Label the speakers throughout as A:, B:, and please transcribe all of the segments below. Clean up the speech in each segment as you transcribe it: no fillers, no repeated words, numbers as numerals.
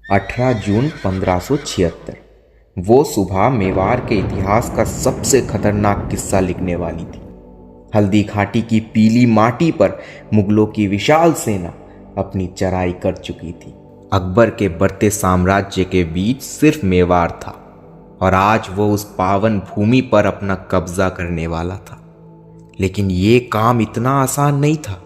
A: 18 जून 1576। वो सुबह मेवाड़ के इतिहास का सबसे खतरनाक किस्सा लिखने वाली थी। हल्दी घाटी की पीली माटी पर मुगलों की विशाल सेना अपनी चढ़ाई कर चुकी थी। अकबर के बढ़ते साम्राज्य के बीच सिर्फ मेवाड़ था और आज वो उस पावन भूमि पर अपना कब्जा करने वाला था। लेकिन ये काम इतना आसान नहीं था,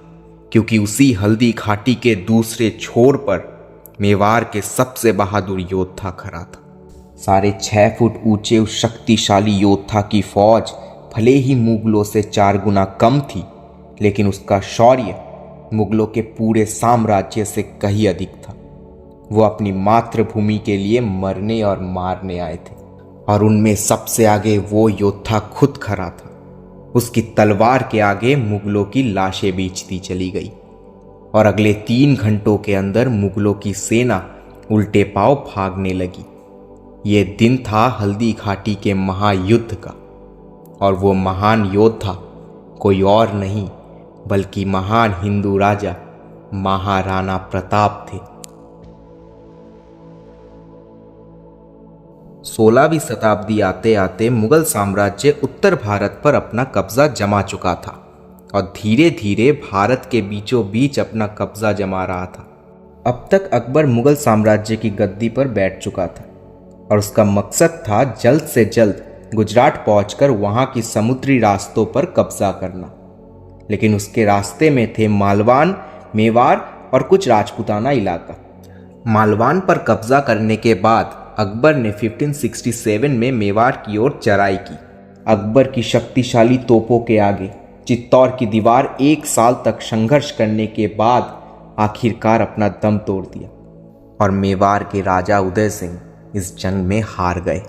A: क्योंकि उसी हल्दी घाटी के दूसरे छोर पर मेवाड़ के सबसे बहादुर योद्धा खड़ा था। 6.5 फुट ऊंचे उस शक्तिशाली योद्धा की फौज भले ही मुगलों से 4 गुना कम थी, लेकिन उसका शौर्य मुगलों के पूरे साम्राज्य से कहीं अधिक था। वो अपनी मातृभूमि के लिए मरने और मारने आए थे, और उनमें सबसे आगे वो योद्धा खुद खड़ा था। उसकी तलवार के आगे मुगलों की लाशें बेचती चली गई, और अगले 3 घंटों के अंदर मुगलों की सेना उल्टे पांव भागने लगी। ये दिन था हल्दी घाटी के महायुद्ध का, और वो महान योद्धा कोई और नहीं बल्कि महान हिंदू राजा महाराणा प्रताप थे। 16वीं शताब्दी आते आते मुगल साम्राज्य उत्तर भारत पर अपना कब्जा जमा चुका था, और धीरे धीरे भारत के बीचों बीच अपना कब्जा जमा रहा था। अब तक अकबर मुगल साम्राज्य की गद्दी पर बैठ चुका था, और उसका मकसद था जल्द से जल्द गुजरात पहुंचकर वहां की समुद्री रास्तों पर कब्जा करना। लेकिन उसके रास्ते में थे मालवान, मेवाड़ और कुछ राजपूताना इलाका। मालवान पर कब्जा करने के बाद अकबर ने 1567 में मेवाड़ की ओर चढ़ाई की। अकबर की शक्तिशाली तोपों के आगे चित्तौड़ की दीवार 1 साल तक संघर्ष करने के बाद आखिरकार अपना दम तोड़ दिया, और मेवाड़ के राजा उदय सिंह इस जंग में हार गए।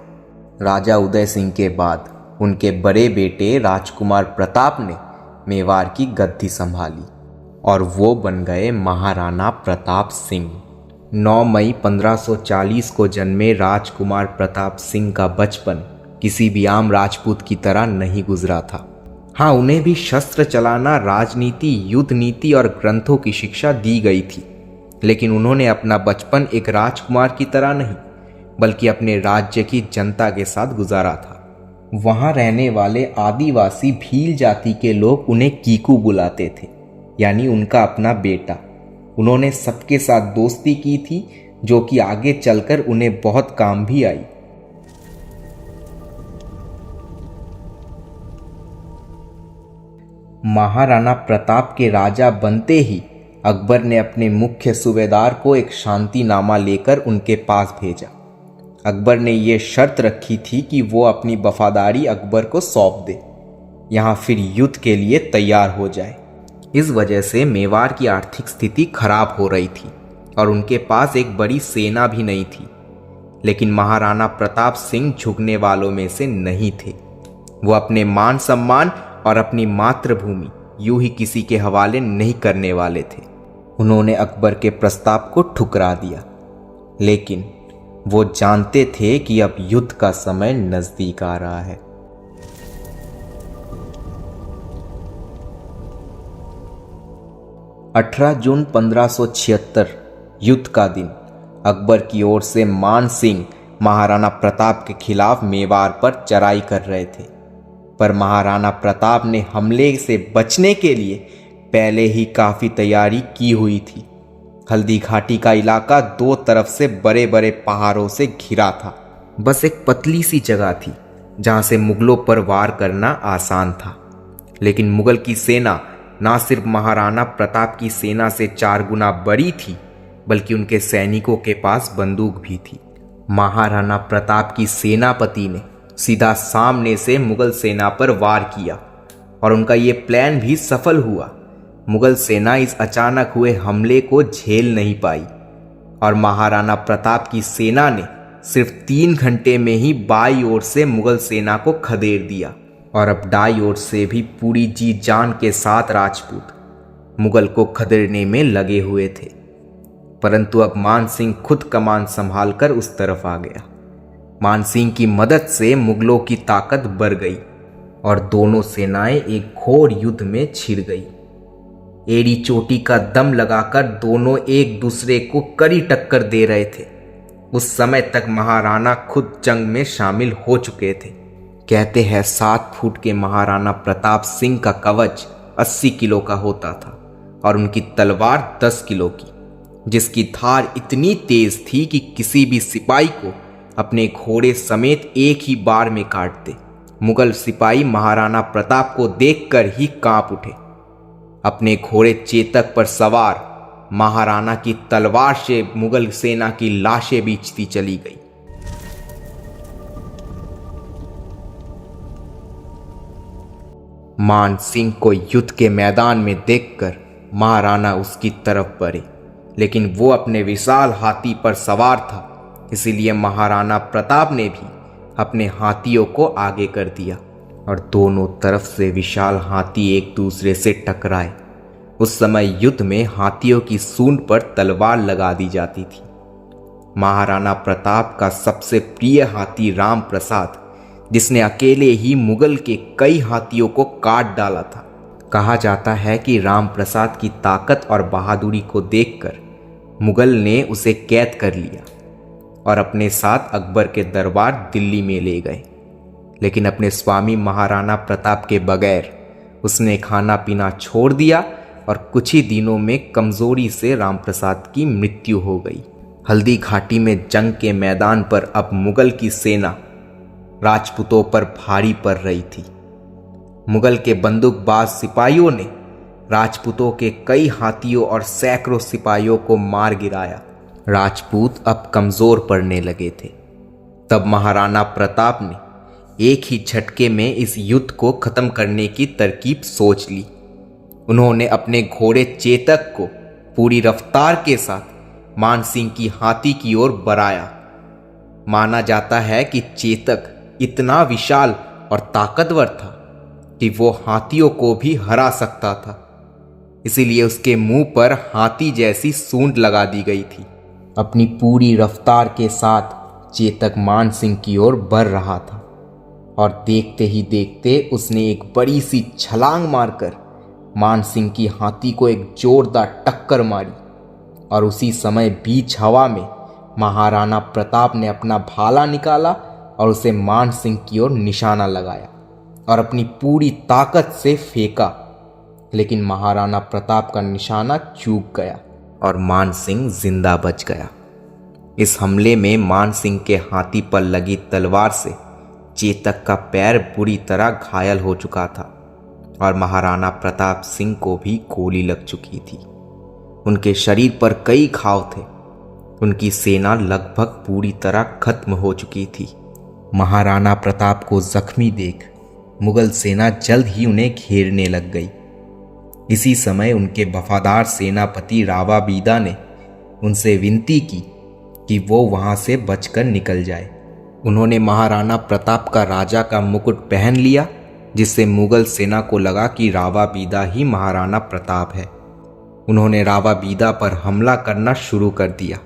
A: राजा उदय सिंह के बाद उनके बड़े बेटे राजकुमार प्रताप ने मेवाड़ की गद्दी संभाली, और वो बन गए महाराणा प्रताप सिंह। 9 मई 1540 को जन्मे राजकुमार प्रताप सिंह का बचपन किसी भी आम राजपूत की तरह नहीं गुजरा था। हाँ, उन्हें भी शस्त्र चलाना, राजनीति, युद्ध नीति और ग्रंथों की शिक्षा दी गई थी, लेकिन उन्होंने अपना बचपन एक राजकुमार की तरह नहीं बल्कि अपने राज्य की जनता के साथ गुजारा था। वहां रहने वाले आदिवासी भील जाति के लोग उन्हें कीकू बुलाते थे, यानी उनका अपना बेटा। उन्होंने सबके साथ दोस्ती की थी, जो कि आगे चलकर उन्हें बहुत काम भी आई। महाराणा प्रताप के राजा बनते ही अकबर ने अपने मुख्य सूबेदार को एक शांतिनामा लेकर उनके पास भेजा। अकबर ने यह शर्त रखी थी कि वो अपनी वफादारी अकबर को सौंप दे, यहाँ फिर युद्ध के लिए तैयार हो जाए। इस वजह से मेवाड़ की आर्थिक स्थिति खराब हो रही थी, और उनके पास एक बड़ी सेना भी नहीं थी। लेकिन महाराणा प्रताप सिंह झुकने वालों में से नहीं थे। वो अपने मान सम्मान और अपनी मातृभूमि यूं ही किसी के हवाले नहीं करने वाले थे। उन्होंने अकबर के प्रस्ताव को ठुकरा दिया, लेकिन वो जानते थे कि अब युद्ध का समय नजदीक आ रहा है। जून 1576 युद्ध का दिन। अकबर की ओर से मान सिंह महाराणा प्रताप के खिलाफ मेवाड़ पर चढ़ाई कर रहे थे, पर महाराणा प्रताप ने हमले से बचने के लिए पहले ही काफी तैयारी की हुई थी। हल्दी घाटी का इलाका 2 तरफ से बड़े बड़े पहाड़ों से घिरा था। बस एक पतली सी जगह थी जहां से मुगलों पर वार करना आसान था। लेकिन मुगल की सेना ना सिर्फ महाराणा प्रताप की सेना से 4 गुना बड़ी थी, बल्कि उनके सैनिकों के पास बंदूक भी थी। महाराणा प्रताप की सेनापति ने सीधा सामने से मुगल सेना पर वार किया, और उनका ये प्लान भी सफल हुआ। मुगल सेना इस अचानक हुए हमले को झेल नहीं पाई, और महाराणा प्रताप की सेना ने सिर्फ 3 घंटे में ही बाईं ओर से मुगल सेना को खदेड़ दिया। और अब दाईं ओर से भी पूरी जी जान के साथ राजपूत मुगल को खदेड़ने में लगे हुए थे। परंतु अब मान सिंह खुद कमान संभालकर उस तरफ आ गया। मान सिंह की मदद से मुगलों की ताकत बढ़ गई, और दोनों सेनाएं एक घोर युद्ध में छिड़ गई। एड़ी चोटी का दम लगाकर दोनों एक दूसरे को कड़ी टक्कर दे रहे थे, उस समय तक महाराणा खुद जंग में शामिल हो चुके थे। कहते हैं 7 फुट के महाराणा प्रताप सिंह का कवच 80 किलो का होता था और उनकी तलवार 10 किलो की, जिसकी धार इतनी तेज थी कि किसी भी सिपाही को अपने घोड़े समेत एक ही बार में काट दे। मुगल सिपाही महाराणा प्रताप को देखकर ही कांप उठे। अपने घोड़े चेतक पर सवार महाराणा की तलवार से मुगल सेना की लाशें बीचती चली गई। मान सिंह को युद्ध के मैदान में देखकर महाराणा उसकी तरफ बढ़े, लेकिन वो अपने विशाल हाथी पर सवार था, इसीलिए महाराणा प्रताप ने भी अपने हाथियों को आगे कर दिया और दोनों तरफ से विशाल हाथी एक दूसरे से टकराए। उस समय युद्ध में हाथियों की सूंड पर तलवार लगा दी जाती थी। महाराणा प्रताप का सबसे प्रिय हाथी राम प्रसाद, जिसने अकेले ही मुगल के कई हाथियों को काट डाला था। कहा जाता है कि राम प्रसाद की ताकत और बहादुरी को देखकर मुगल ने उसे कैद कर लिया और अपने साथ अकबर के दरबार दिल्ली में ले गए। लेकिन अपने स्वामी महाराणा प्रताप के बगैर उसने खाना पीना छोड़ दिया और कुछ ही दिनों में कमजोरी से राम प्रसाद की मृत्यु हो गई। हल्दी घाटी में जंग के मैदान पर अब मुगल की सेना राजपूतों पर भारी पड़ रही थी। मुगल के बंदूकबाज सिपाहियों ने राजपूतों के कई हाथियों और सैकड़ों सिपाहियों को मार गिराया। राजपूत अब कमजोर पड़ने लगे थे। तब महाराणा प्रताप ने एक ही झटके में इस युद्ध को खत्म करने की तरकीब सोच ली। उन्होंने अपने घोड़े चेतक को पूरी रफ्तार के साथ मान सिंह की हाथी की ओर बढ़ाया। माना जाता है कि चेतक इतना विशाल और ताकतवर था कि वो हाथियों को भी हरा सकता था, इसीलिए उसके मुंह पर हाथी जैसी सूंड लगा दी गई थी। अपनी पूरी रफ्तार के साथ चेतक मान सिंह की ओर बढ़ रहा था और देखते ही देखते उसने एक बड़ी सी छलांग मारकर मान सिंह की हाथी को एक जोरदार टक्कर मारी और उसी समय बीच हवा में महाराणा प्रताप ने अपना भाला निकाला और उसे मान सिंह की ओर निशाना लगाया और अपनी पूरी ताकत से फेंका। लेकिन महाराणा प्रताप का निशाना चूक गया और मान सिंह जिंदा बच गया। इस हमले में मान सिंह के हाथी पर लगी तलवार से चेतक का पैर बुरी तरह घायल हो चुका था और महाराणा प्रताप सिंह को भी गोली लग चुकी थी। उनके शरीर पर कई घाव थे। उनकी सेना लगभग पूरी तरह खत्म हो चुकी थी। महाराणा प्रताप को जख्मी देख मुगल सेना जल्द ही उन्हें घेरने लग गई। इसी समय उनके वफादार सेनापति रावा बीदा ने उनसे विनती की कि वो वहां से बचकर निकल जाए। उन्होंने महाराणा प्रताप का राजा का मुकुट पहन लिया, जिससे मुगल सेना को लगा कि रावा बीदा ही महाराणा प्रताप है। उन्होंने रावा बीदा पर हमला करना शुरू कर दिया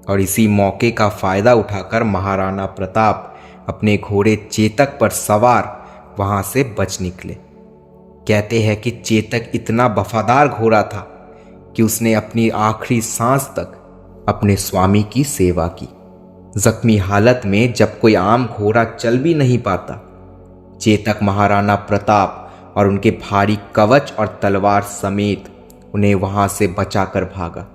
A: और इसी मौके का फायदा उठाकर महाराणा प्रताप अपने घोड़े चेतक पर सवार वहां से बच निकले। कहते हैं कि चेतक इतना वफादार घोड़ा था कि उसने अपनी आखिरी सांस तक अपने स्वामी की सेवा की। जख्मी हालत में जब कोई आम घोड़ा चल भी नहीं पाता, चेतक महाराणा प्रताप और उनके भारी कवच और तलवार समेत उन्हें वहां से बचाकर भागा।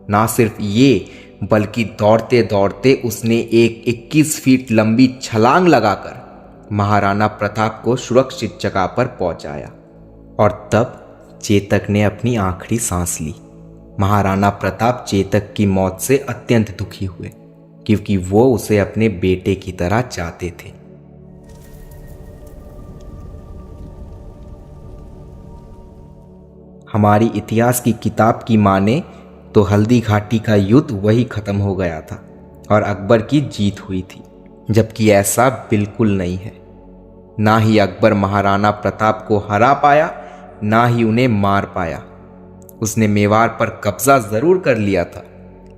A: ना सिर्फ ये, बल्कि दौड़ते दौड़ते उसने एक 21 फीट लंबी छलांग लगाकर महाराणा प्रताप को सुरक्षित जगह पर पहुंचाया और तब चेतक ने अपनी आखिरी सांस ली। महाराणा प्रताप चेतक की मौत से अत्यंत दुखी हुए, क्योंकि वो उसे अपने बेटे की तरह चाहते थे। हमारी इतिहास की किताब की माने तो हल्दी घाटी का युद्ध वही खत्म हो गया था और अकबर की जीत हुई थी, जबकि ऐसा बिल्कुल नहीं है। ना ही अकबर महाराणा प्रताप को हरा पाया, ना ही उन्हें मार पाया। उसने मेवाड़ पर कब्जा जरूर कर लिया था,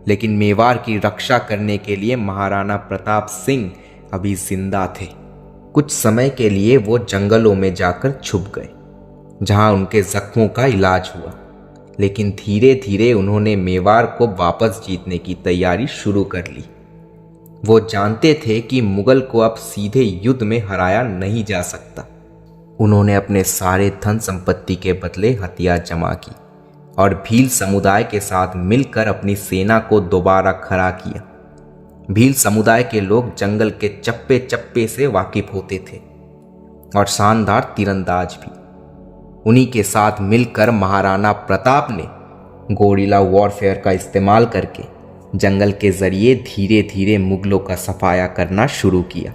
A: लेकिन मेवाड़ की रक्षा करने के लिए महाराणा प्रताप सिंह अभी जिंदा थे। कुछ समय के लिए वो जंगलों में जाकर छुप गए, जहां उनके जख्मों का इलाज हुआ। लेकिन धीरे धीरे उन्होंने मेवाड़ को वापस जीतने की तैयारी शुरू कर ली। वो जानते थे कि मुगल को अब सीधे युद्ध में हराया नहीं जा सकता। उन्होंने अपने सारे धन संपत्ति के बदले हथियार जमा की और भील समुदाय के साथ मिलकर अपनी सेना को दोबारा खड़ा किया। भील समुदाय के लोग जंगल के चप्पे चप्पे से वाकिफ होते थे और शानदार तीरंदाज भी। उन्हीं के साथ मिलकर महाराणा प्रताप ने गोरिल्ला वॉरफेयर का इस्तेमाल करके जंगल के जरिए धीरे धीरे मुगलों का सफाया करना शुरू किया।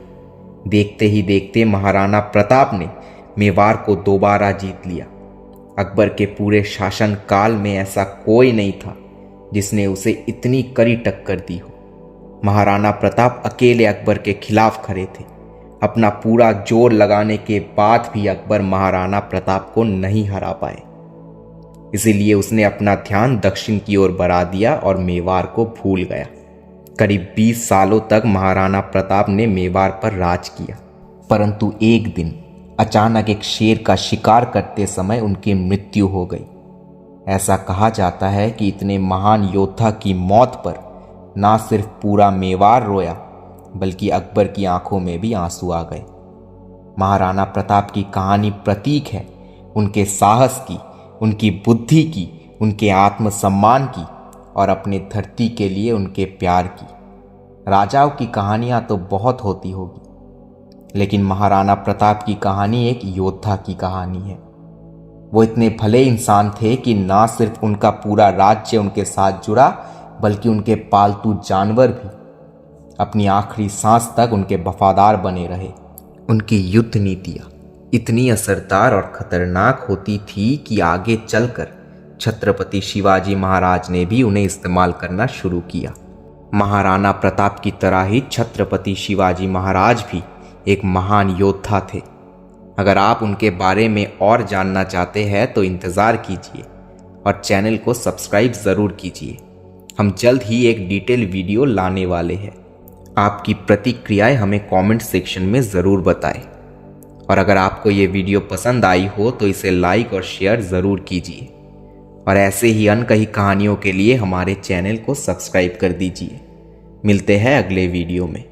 A: देखते ही देखते महाराणा प्रताप ने मेवाड़ को दोबारा जीत लिया। अकबर के पूरे शासन काल में ऐसा कोई नहीं था जिसने उसे इतनी कड़ी टक्कर दी हो। महाराणा प्रताप अकेले अकबर के खिलाफ खड़े थे। अपना पूरा जोर लगाने के बाद भी अकबर महाराणा प्रताप को नहीं हरा पाए। इसीलिए उसने अपना ध्यान दक्षिण की ओर बढ़ा दिया और मेवाड़ को भूल गया। करीब 20 सालों तक महाराणा प्रताप ने मेवाड़ पर राज किया, परंतु एक दिन अचानक एक शेर का शिकार करते समय उनकी मृत्यु हो गई। ऐसा कहा जाता है कि इतने महान योद्धा की मौत पर ना सिर्फ पूरा मेवाड़ रोया, बल्कि अकबर की आंखों में भी आंसू आ गए। महाराणा प्रताप की कहानी प्रतीक है उनके साहस की, उनकी बुद्धि की, उनके आत्मसम्मान की और अपने धरती के लिए उनके प्यार की। राजाओं की कहानियां तो बहुत होती होगी, लेकिन महाराणा प्रताप की कहानी एक योद्धा की कहानी है। वो इतने भले इंसान थे कि ना सिर्फ उनका पूरा राज्य उनके साथ जुड़ा, बल्कि उनके पालतू जानवर भी अपनी आखिरी सांस तक उनके वफादार बने रहे। उनकी युद्ध नीतियाँ इतनी असरदार और खतरनाक होती थी कि आगे चलकर छत्रपति शिवाजी महाराज ने भी उन्हें इस्तेमाल करना शुरू किया। महाराणा प्रताप की तरह ही छत्रपति शिवाजी महाराज भी एक महान योद्धा थे। अगर आप उनके बारे में और जानना चाहते हैं तो इंतज़ार कीजिए और चैनल को सब्सक्राइब ज़रूर कीजिए। हम जल्द ही एक डिटेल वीडियो लाने वाले हैं। आपकी प्रतिक्रियाएं हमें कमेंट सेक्शन में ज़रूर बताएं और अगर आपको ये वीडियो पसंद आई हो तो इसे लाइक और शेयर ज़रूर कीजिए और ऐसे ही अनकही कहानियों के लिए हमारे चैनल को सब्सक्राइब कर दीजिए। मिलते हैं अगले वीडियो में।